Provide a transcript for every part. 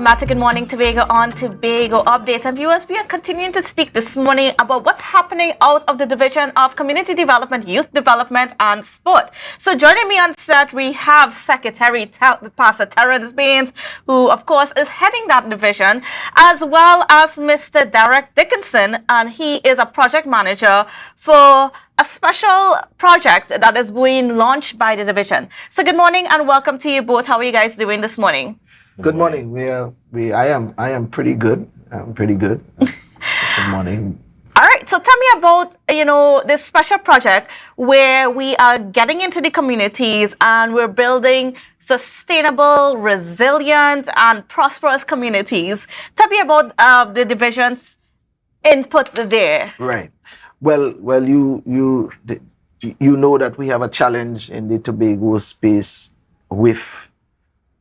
welcome back to Good Morning Tobago on Tobago Updates. And viewers, we are continuing to speak this morning about what's happening out of the Division of Community Development, Youth Development and Sport. So joining me on set, we have Secretary Pastor Terance Baynes, who of course is heading that division, as well as Mr. Dickinson, and he is a project manager for a special project that is being launched by the division. So good morning and welcome to you both. How are you guys doing this morning? Good morning. I am pretty good. I'm pretty good. Good morning. All right. So tell me about, this special project where we are getting into the communities and we're building sustainable, resilient, and prosperous communities. Tell me about the division's input there. Right. Well, you know that we have a challenge in the Tobago space with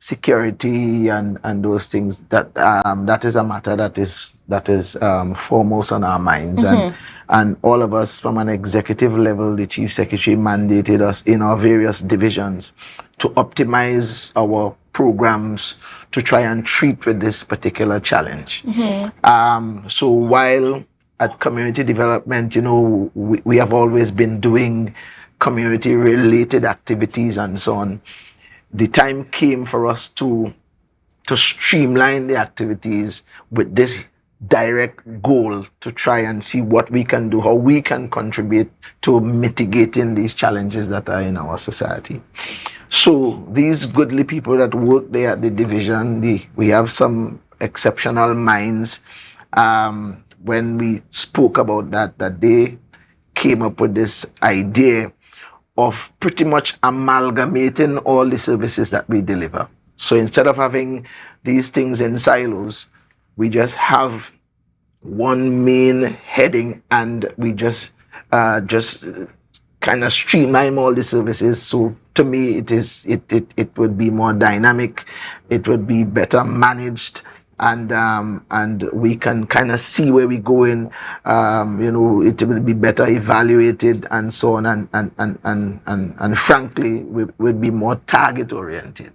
security and those things. That is a matter that is foremost on our minds. Mm-hmm. and all of us from an executive level, the Chief Secretary mandated us in our various divisions to optimize our programs to try and treat with this particular challenge. Mm-hmm. So while at community development, we have always been doing community-related activities and so on. The time came for us to streamline the activities with this direct goal to try and see what we can do, how we can contribute to mitigating these challenges that are in our society. So these goodly people that work there at the division, we have some exceptional minds. When we spoke about that they came up with this idea of pretty much amalgamating all the services that we deliver. So instead of having these things in silos, we just have one main heading and we just kind of streamline all the services. So to me, it would be more dynamic, it would be better managed, and we can kind of see where we're going. It will be better evaluated and so on, and frankly, we'll be more target oriented.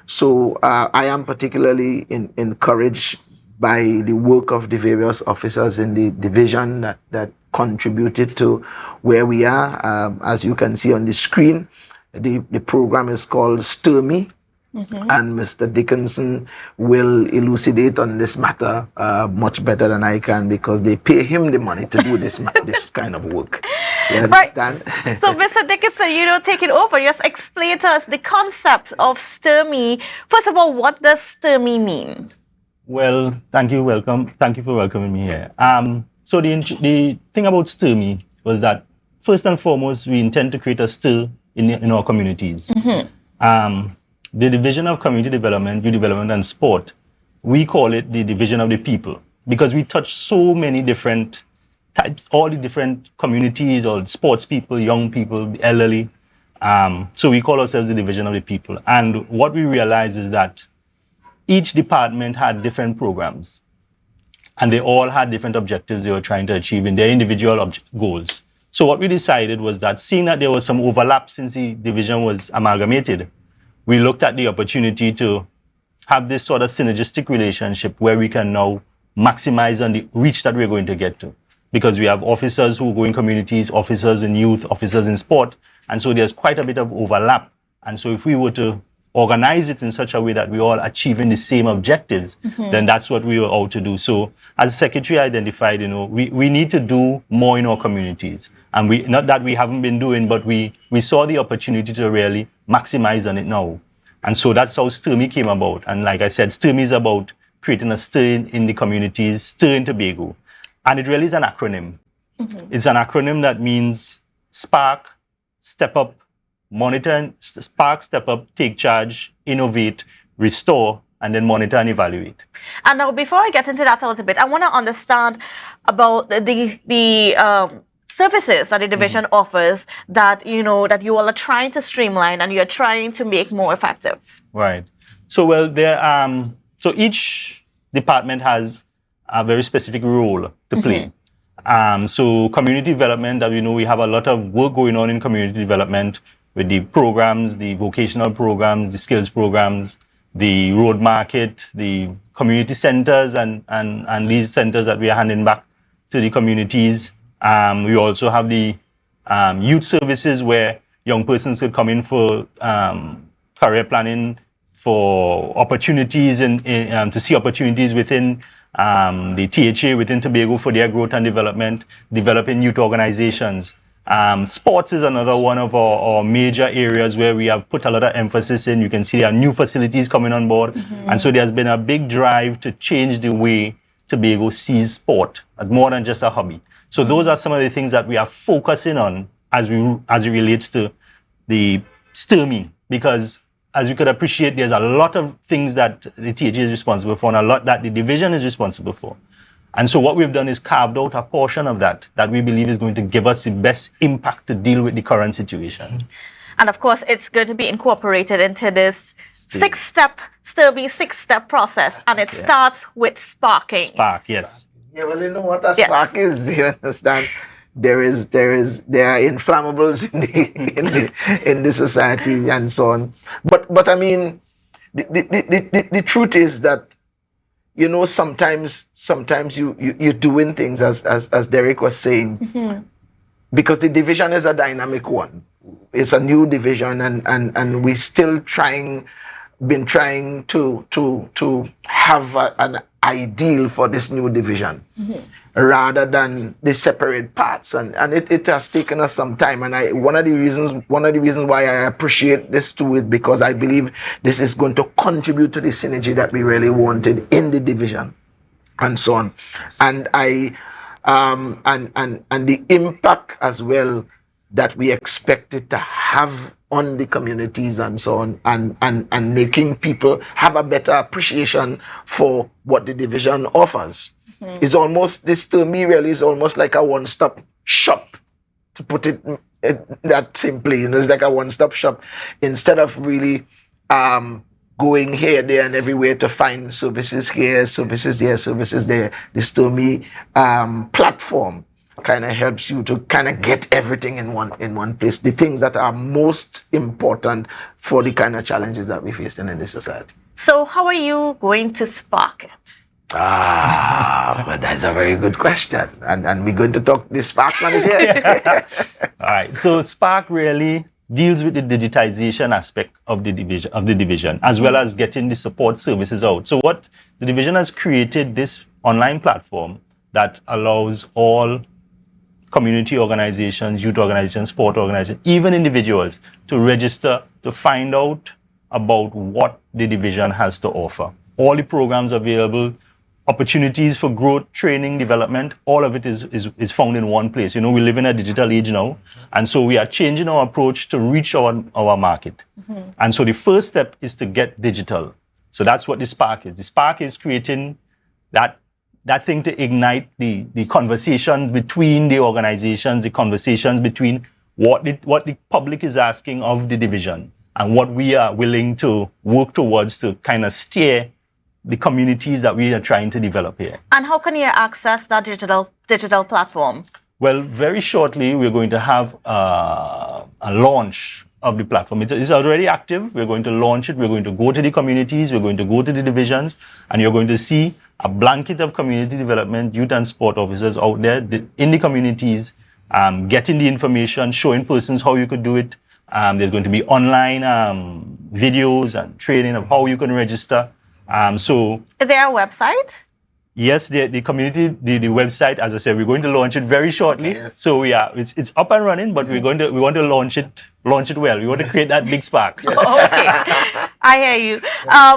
So I am particularly encouraged by the work of the various officers in the division that contributed to where we are. As you can see on the screen, the program is called S.T.I.R.M.E. Mm-hmm. And Mr. Dickinson will elucidate on this matter much better than I can, because they pay him the money to do this kind of work. You understand? Right. So, Mr. Dickinson, take it over. Just explain to us the concept of S.T.I.R.M.E. First of all, what does S.T.I.R.M.E. mean? Well, thank you. Welcome. Thank you for welcoming me here. So the thing about S.T.I.R.M.E. was that first and foremost, we intend to create a stir in our communities. Mm-hmm. The Division of Community Development, Youth Development and Sport, we call it the Division of the People, because we touch so many different types, all the different communities, all sports people, young people, the elderly. So we call ourselves the Division of the People. And what we realized is that each department had different programs, and they all had different objectives they were trying to achieve in their individual goals. So what we decided was that, seeing that there was some overlap since the division was amalgamated, we looked at the opportunity to have this sort of synergistic relationship where we can now maximize on the reach that we're going to get to. Because we have officers who go in communities, officers in youth, officers in sport, and so there's quite a bit of overlap. And so if we were to organize it in such a way that we're all achieving the same objectives, mm-hmm. then that's what we were out to do. So as the Secretary identified, we need to do more in our communities. And not that we haven't been doing, but we saw the opportunity to really maximize on it now. And so that's how S.T.I.R.M.E. came about. And like I said, S.T.I.R.M.E. is about creating a stir in the communities, stir in Tobago. And it really is an acronym. Mm-hmm. It's an acronym that means spark, step up, monitor, spark, step up, take charge, innovate, restore, and then monitor and evaluate. And now, before I get into that a little bit, I want to understand about the services that the division mm-hmm. offers that that you all are trying to streamline and you're trying to make more effective. Right. So so each department has a very specific role to play. Mm-hmm. So community development, that we have a lot of work going on in community development with the programs, the vocational programs, the skills programs, the road market, the community centers, and these centers that we are handing back to the communities. We also have the youth services where young persons could come in for career planning, for opportunities and to see opportunities within the THA, within Tobago, for their growth and development, developing youth organizations. Sports is another one of our major areas where we have put a lot of emphasis in. You can see there are new facilities coming on board. And so there's been a big drive to change the way Tobago sees sport as more than just a hobby. So those are some of the things that we are focusing on as it relates to the S.T.I.R.M.E, because as you could appreciate, there's a lot of things that the THA is responsible for and a lot that the division is responsible for. And so what we've done is carved out a portion of that we believe is going to give us the best impact to deal with the current situation. And of course, it's going to be incorporated into this six-step process, and it starts with sparking. Spark, yes. Yeah, well, you know what a spark is, you understand? There are inflammables in the society and so on. But I mean, the truth is that, you know, sometimes you're doing things as Derek was saying, because the division is a dynamic one. It's a new division, and we still been trying to have an ideal for this new division, rather than the separate parts, and it has taken us some time. And one of the reasons why I appreciate this too is because I believe this is going to contribute to the synergy that we really wanted in the division, and so on. And the impact as well that we expected to have on the communities and so on, and making people have a better appreciation for what the division offers. Is almost, this to me really is almost like a one-stop shop, to put it that simply. You know, it's like a one-stop shop, instead of really going here, there, and everywhere to find services here, services there, services there. This to me platform kind of helps you to kind of get everything in one place, the things that are most important for the kind of challenges that we face in this society. So how are you going to spark it? But that's a very good question, and we're going to talk. The Spark man is here. All right, so Spark really deals with the digitization aspect of the division, as well as getting the support services out. So what the division has created, this online platform that allows all community organizations, youth organizations, sport organizations, even individuals, to register, to find out about what the division has to offer. All the programs available, opportunities for growth, training, development, all of it is found in one place. You know, we live in a digital age now, and so we are changing our approach to reach our market. And so the first step is to get digital. So that's what the Spark is. The Spark is creating that thing to ignite the conversation between the organizations, the conversations between what the public is asking of the division and what we are willing to work towards to kind of steer the communities that we are trying to develop here. And how can you access that digital platform? Well, very shortly, we're going to have a launch of the platform. It is already active. We're going to launch it. We're going to go to the communities. We're going to go to the divisions. And you're going to see a blanket of community development, youth and sport officers out there in the communities, getting the information, showing persons how you could do it. There's going to be online videos and training of how you can register. So, is there a website? Yes, the community, the website, as I said, we're going to launch it very shortly. Yes. So it's up and running, but we want to launch it well. We want to create that big spark. Yes. Okay, I hear you.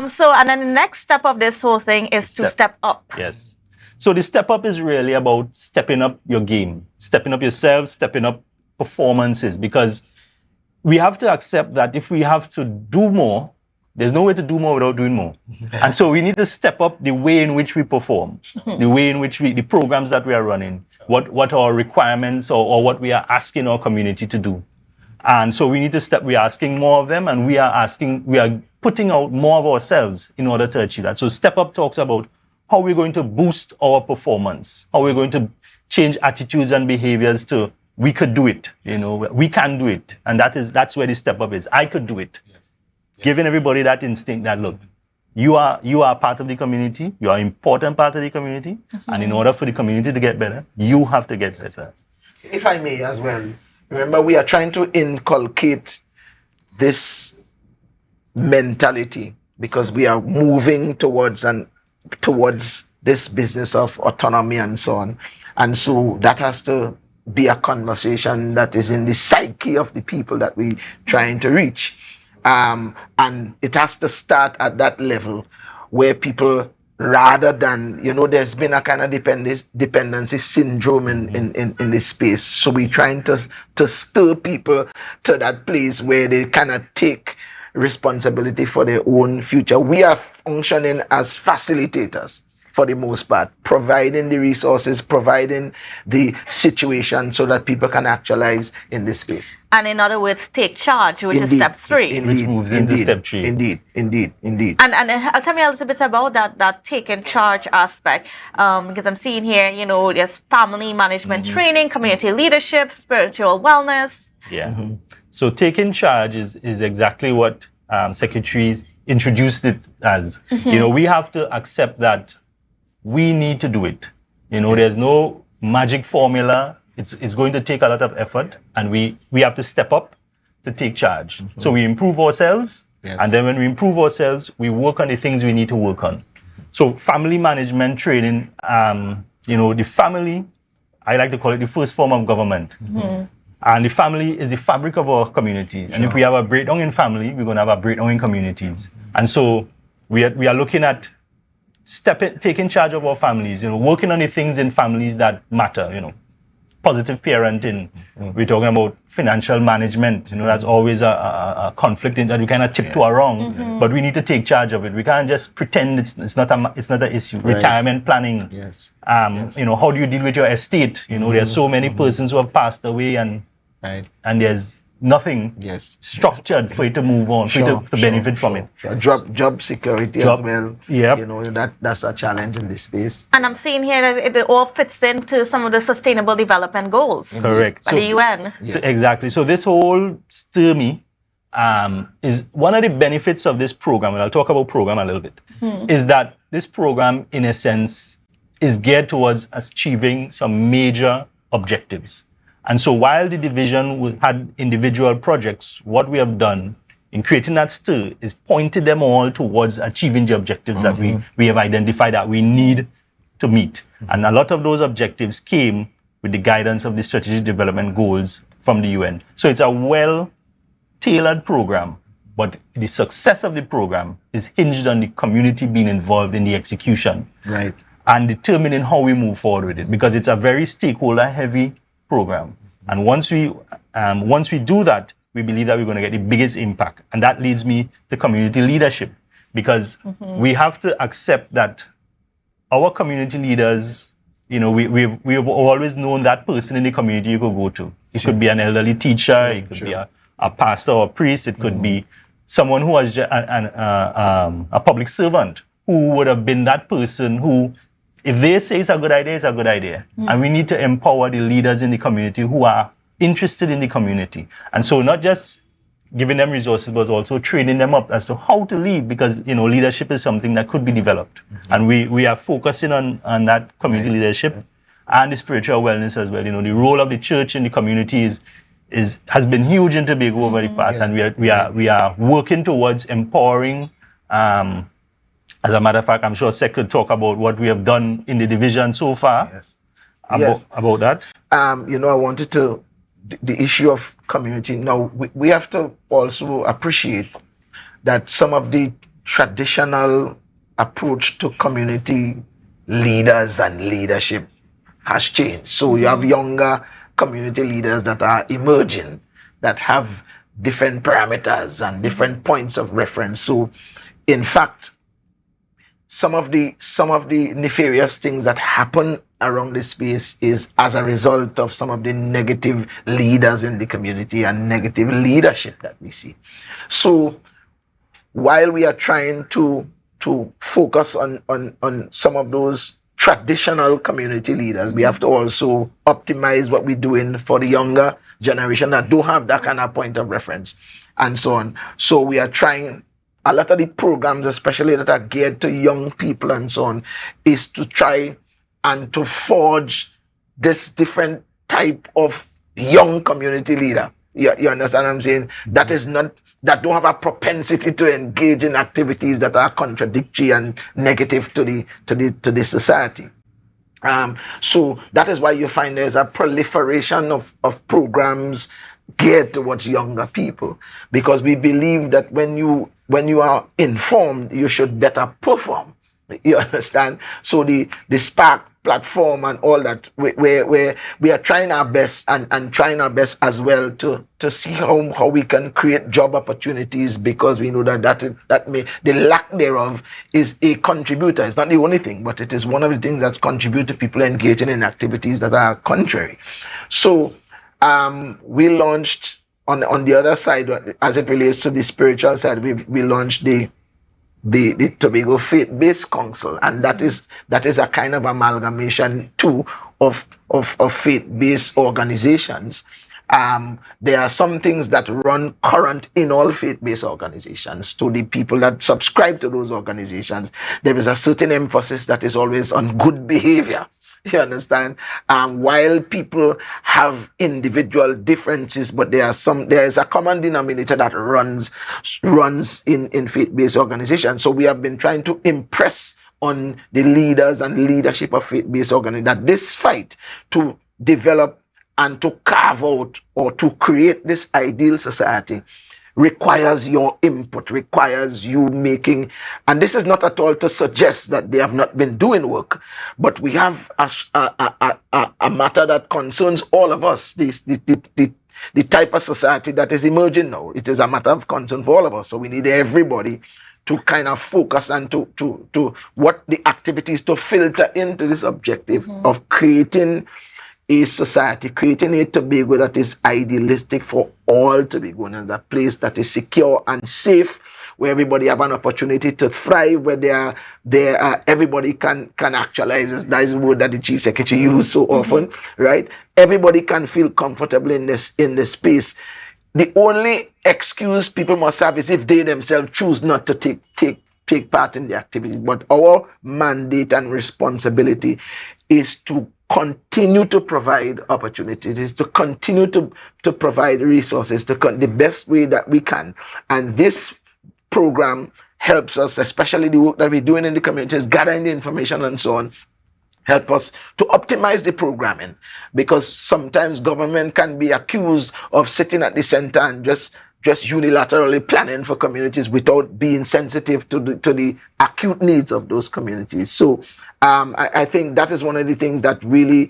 So, and then the next step of this whole thing is to step up. Yes. So the step up is really about stepping up your game, stepping up yourself, stepping up performances, because we have to accept that if we have to do more, there's no way to do more without doing more. And so we need to step up the way in which we perform, the way in which the programs that we are running, what our requirements or what we are asking our community to do. And so we need to we are asking more of them, and we are putting out more of ourselves in order to achieve that. So Step Up talks about how we're going to boost our performance, how we're going to change attitudes and behaviors to, we could do it, you know, we can do it. And that's where the Step Up is. I could do it. Giving everybody that instinct that, look, you are part of the community. You are an important part of the community. And in order for the community to get better, you have to get better. If I may as well, remember we are trying to inculcate this mentality because we are moving towards this business of autonomy and so on. And so that has to be a conversation that is in the psyche of the people that we trying to reach. And it has to start at that level where people, rather than, there's been a kind of dependency syndrome in this space. So we're trying to stir people to that place where they cannot take responsibility for their own future. We are functioning as facilitators for the most part, providing the resources, providing the situation so that people can actualize in this space. And in other words, take charge, which is step 3. Which moves into step 3. Indeed. And tell me a little bit about that taking charge aspect, because I'm seeing here, there's family management training, community leadership, spiritual wellness. Yeah. So taking charge is exactly what secretaries introduced it as. We have to accept that we need to do it. There's no magic formula. It's going to take a lot of effort, and we have to step up to take charge. So we improve ourselves, and then when we improve ourselves, we work on the things we need to work on. So family management training, the family, I like to call it the first form of government. And the family is the fabric of our community. And if we have a breakdown in family, we're going to have a breakdown in communities. And so we are looking at taking charge of our families, working on the things in families that matter, positive parenting. We're talking about financial management, that's always a conflict in that we kind of tiptoe around, but we need to take charge of it. We can't just pretend it's not an issue. Right. Retirement planning. How do you deal with your estate? There's so many persons who have passed away and there's nothing structured for you to move on, for you to benefit from it. Job security as well. That's a challenge in this space. And I'm seeing here that it all fits into some of the sustainable development goals. Correct. By the UN. So exactly. So this whole S.T.I.R.M.E is one of the benefits of this program, and I'll talk about program a little bit, is that this program, in a sense, is geared towards achieving some major objectives. And so while the division had individual projects, what we have done in creating that S.T.I.R.M.E is pointed them all towards achieving the objectives that we have identified that we need to meet. And a lot of those objectives came with the guidance of the strategic development goals from the UN. So it's a well-tailored program, but the success of the program is hinged on the community being involved in the execution. Right. And determining how we move forward with it, because it's a very stakeholder-heavy program. And once we do that, we believe that we're going to get the biggest impact. And that leads me to community leadership, because we have to accept that our community leaders, we've always known that person in the community you could go to. It could be an elderly teacher, it could be a pastor or a priest, it could be someone who was a public servant who would have been that person who, if they say it's a good idea, it's a good idea. And we need to empower the leaders in the community who are interested in the community. And so not just giving them resources, but also training them up as to how to lead, because, leadership is something that could be developed. And we are focusing on that community leadership and the spiritual wellness as well. The role of the church in the community has been huge in Tobago over the past, and we are working towards empowering. As a matter of fact, I'm sure Sek could talk about what we have done in the division so far. About that. I wanted to, the issue of community. Now, we have to also appreciate that some of the traditional approach to community leaders and leadership has changed. So you have younger community leaders that are emerging, that have different parameters and different points of reference. So, in fact, some of the nefarious things that happen around this space is as a result of some of the negative leaders in the community and negative leadership that we see. So while we are trying to focus on some of those traditional community leaders, we have to also optimize what we're doing for the younger generation that don't have that kind of point of reference and so on. So we are trying a lot of the programs, especially that are geared to young people and so on, is to try and to forge this different type of young community leader. You understand what I'm saying? That is not, that don't have a propensity to engage in activities that are contradictory and negative to the society. So that is why you find there's a proliferation of programs geared towards younger people, because we believe that when you are informed, you should better perform. You understand? So the S.T.I.R.M.E platform and all that, where we are trying our best and trying our best as well to see how we can create job opportunities, because we know that may, the lack thereof is a contributor. It's not the only thing, but it is one of the things that contribute to people engaging in activities that are contrary. So we launched on the other side, as it relates to the spiritual side, we launched the Tobago Faith-Based Council, and that is a kind of amalgamation too of faith-based organizations. There are some things that run current in all faith-based organizations. To the people that subscribe to those organizations, there is a certain emphasis that is always on good behavior. You understand? While people have individual differences, but there is a common denominator that runs in faith-based organizations. So we have been trying to impress on the leaders and leadership of faith-based organizations that this fight to develop and to carve out or to create this ideal society requires your input, requires you making, and this is not at all to suggest that they have not been doing work, but we have a matter that concerns all of us, the type of society that is emerging now. It is a matter of concern for all of us, so we need everybody to kind of focus and to what the activities to filter into this objective of creating a society, creating a Tobago that is idealistic for all Tobagoans, a place that is secure and safe, where everybody have an opportunity to thrive, where everybody can actualize. That is the word that the Chief Secretary uses so often, right? Everybody can feel comfortable in this space. The only excuse people must have is if they themselves choose not to take part in the activities. But our mandate and responsibility is to continue to provide opportunities, is to continue to provide resources the best way that we can. And this program helps us, especially the work that we're doing in the communities, gathering the information and so on, help us to optimize the programming, because sometimes government can be accused of sitting at the center and just unilaterally planning for communities without being sensitive to the acute needs of those communities. So I think that is one of the things that really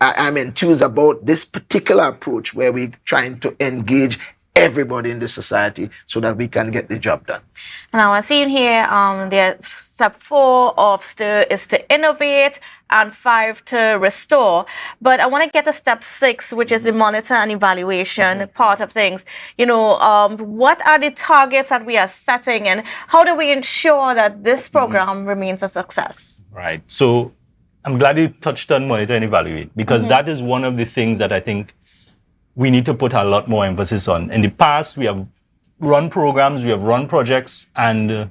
I'm enthused about this particular approach, where we're trying to engage everybody in the society so that we can get the job done. Now, I'm seeing here the step 4 of S.T.I.R.M.E is to innovate, and 5 to restore. But I want to get to step 6, which is the monitor and evaluation part of things. You know, what are the targets that we are setting, and how do we ensure that this program remains a success? Right. So I'm glad you touched on monitor and evaluate, because that is one of the things that I think we need to put a lot more emphasis on. In the past, we have run programs, we have run projects, and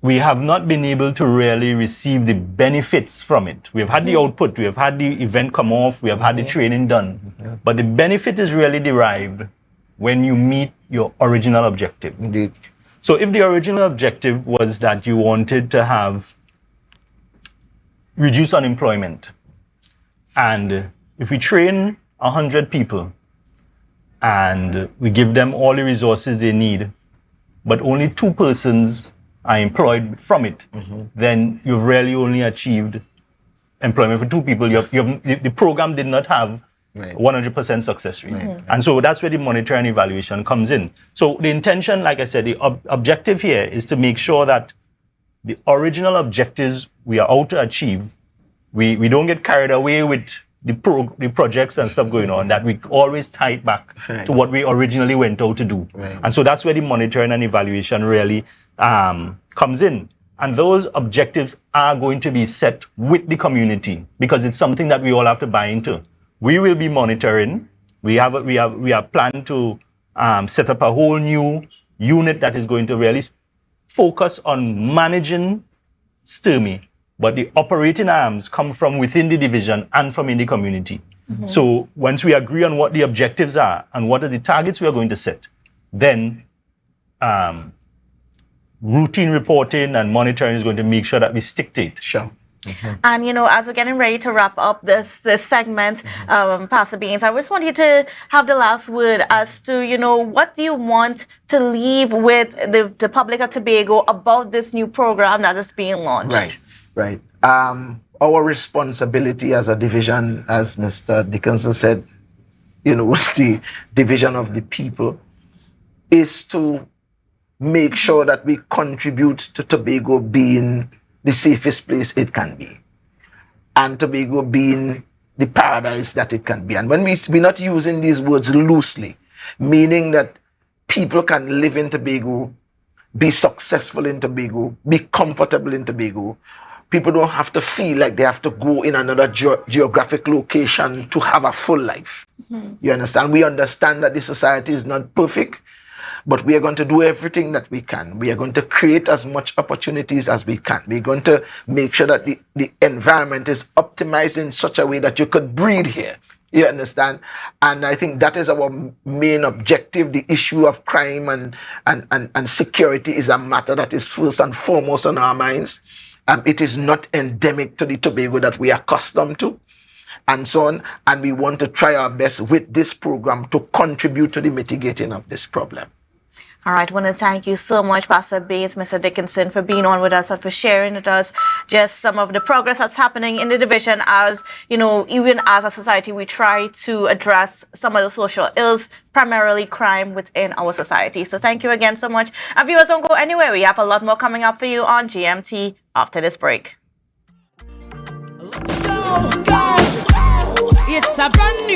we have not been able to really receive the benefits from it. We have had the output, we have had the event come off, we have had the training done, but the benefit is really derived when you meet your original objective. Indeed. So if the original objective was that you wanted to have reduced unemployment, and if we train 100 people and we give them all the resources they need, but only 2 persons are employed from it, then you've really only achieved employment for 2 people. The program did not have 100% success rate. And so that's where the monitor and evaluation comes in. So the intention, like I said, the objective here is to make sure that the original objectives we are out to achieve, we don't get carried away with the projects and stuff going on, that we always tie it back to what we originally went out to do. And so that's where the monitoring and evaluation really comes in. And those objectives are going to be set with the community, because it's something that we all have to buy into. We will be monitoring. We are planned to set up a whole new unit that is going to really focus on managing S.T.I.R.M.E, but the operating arms come from within the division and from in the community. So once we agree on what the objectives are and what are the targets we are going to set, then routine reporting and monitoring is going to make sure that we stick to it. Sure. And, as we're getting ready to wrap up this segment, Pastor Baynes, I just want you to have the last word as to, what do you want to leave with the public of Tobago about this new program that is being launched? Right. Our responsibility as a division, as Mr. Dickinson said, was the division of the people, is to make sure that we contribute to Tobago being the safest place it can be, and Tobago being the paradise that it can be. And when we're not using these words loosely, meaning that people can live in Tobago, be successful in Tobago, be comfortable in Tobago. People don't have to feel like they have to go in another geographic location to have a full life. You understand? We understand that the society is not perfect, but we are going to do everything that we can. We are going to create as much opportunities as we can. We're going to make sure that the environment is optimized in such a way that you could breathe here. You understand? And I think that is our main objective. The issue of crime and security is a matter that is first and foremost on our minds. It is not endemic to the Tobago that we are accustomed to, and so on. And we want to try our best with this program to contribute to the mitigating of this problem. All right, I want to thank you so much, Pastor Baynes, Mr. Dickinson, for being on with us and for sharing with us just some of the progress that's happening in the division as, even as a society, we try to address some of the social ills, primarily crime within our society. So thank you again so much. And viewers, don't go anywhere. We have a lot more coming up for you on GMT after this break. Let's go. It's a brand new